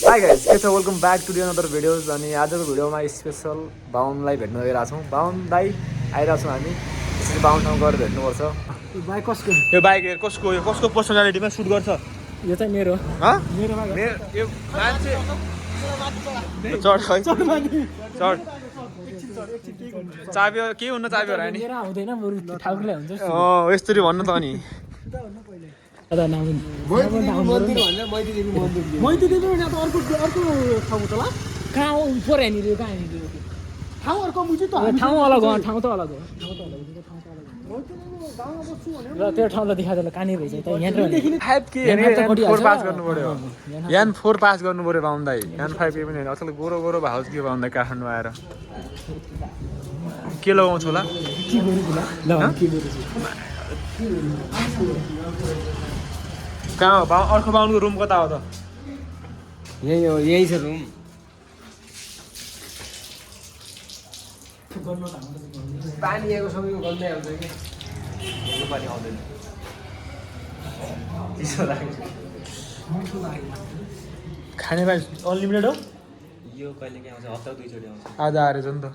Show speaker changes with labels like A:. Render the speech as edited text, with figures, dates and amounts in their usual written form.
A: high guys के छ welcome back to another videos अनि आजको भिडियोमा स्पेसल बाहुनलाई भेट्न गइरहेको छौँ बाहुन दाई आइरहेको छौँ हामी त्यसरी बाहुन ठाउँ गएर भेट्नुपर्छ
B: बाइक कसको
A: यो बाइक कसको पर्सनालिटीमा सुट गर्छ
B: यो चाहिँ मेरो मेरोमा
A: यो मान्छे चढ खै चढ चाबी के हुन्न चाबी होला नि
B: मेरा हुँदैन बरु ठाउँले हुन्छ
A: यस्तरी भन्नु त अनि
B: मैतीदेवी भने त अर्को ठाउँ त ल कहाँ हो पर हेर्ने कहाँ हेर्ने ठाउँ अर्को बुझ्यो त ठाउँ अलग हो ठाउँ त अलग हो र त्यो ठाउँलाई देखाएको ल कहाँनिर रहेछ त
A: पास गर्नु पर्यो यान 4 पास गर्नु पर्यो बाहुन दाई यान 5 के पनि होइन असल गोरो गोरो भाउज के बाहुन दाई काठमाडौँ आएर के लगाउँछु होला कहाँ हो अर्को बाहुनको रुम कता हो त
C: यही हो यही छ रुम
A: पानी आएको सबैको गन्दै आउँछ कि यो पानी आउँदैन खाने भाइ अनलिमिटेड हो
C: यो कहिले के आउँछ हप्ता 2 चोटि आउँछ
A: आज आएर छ नि त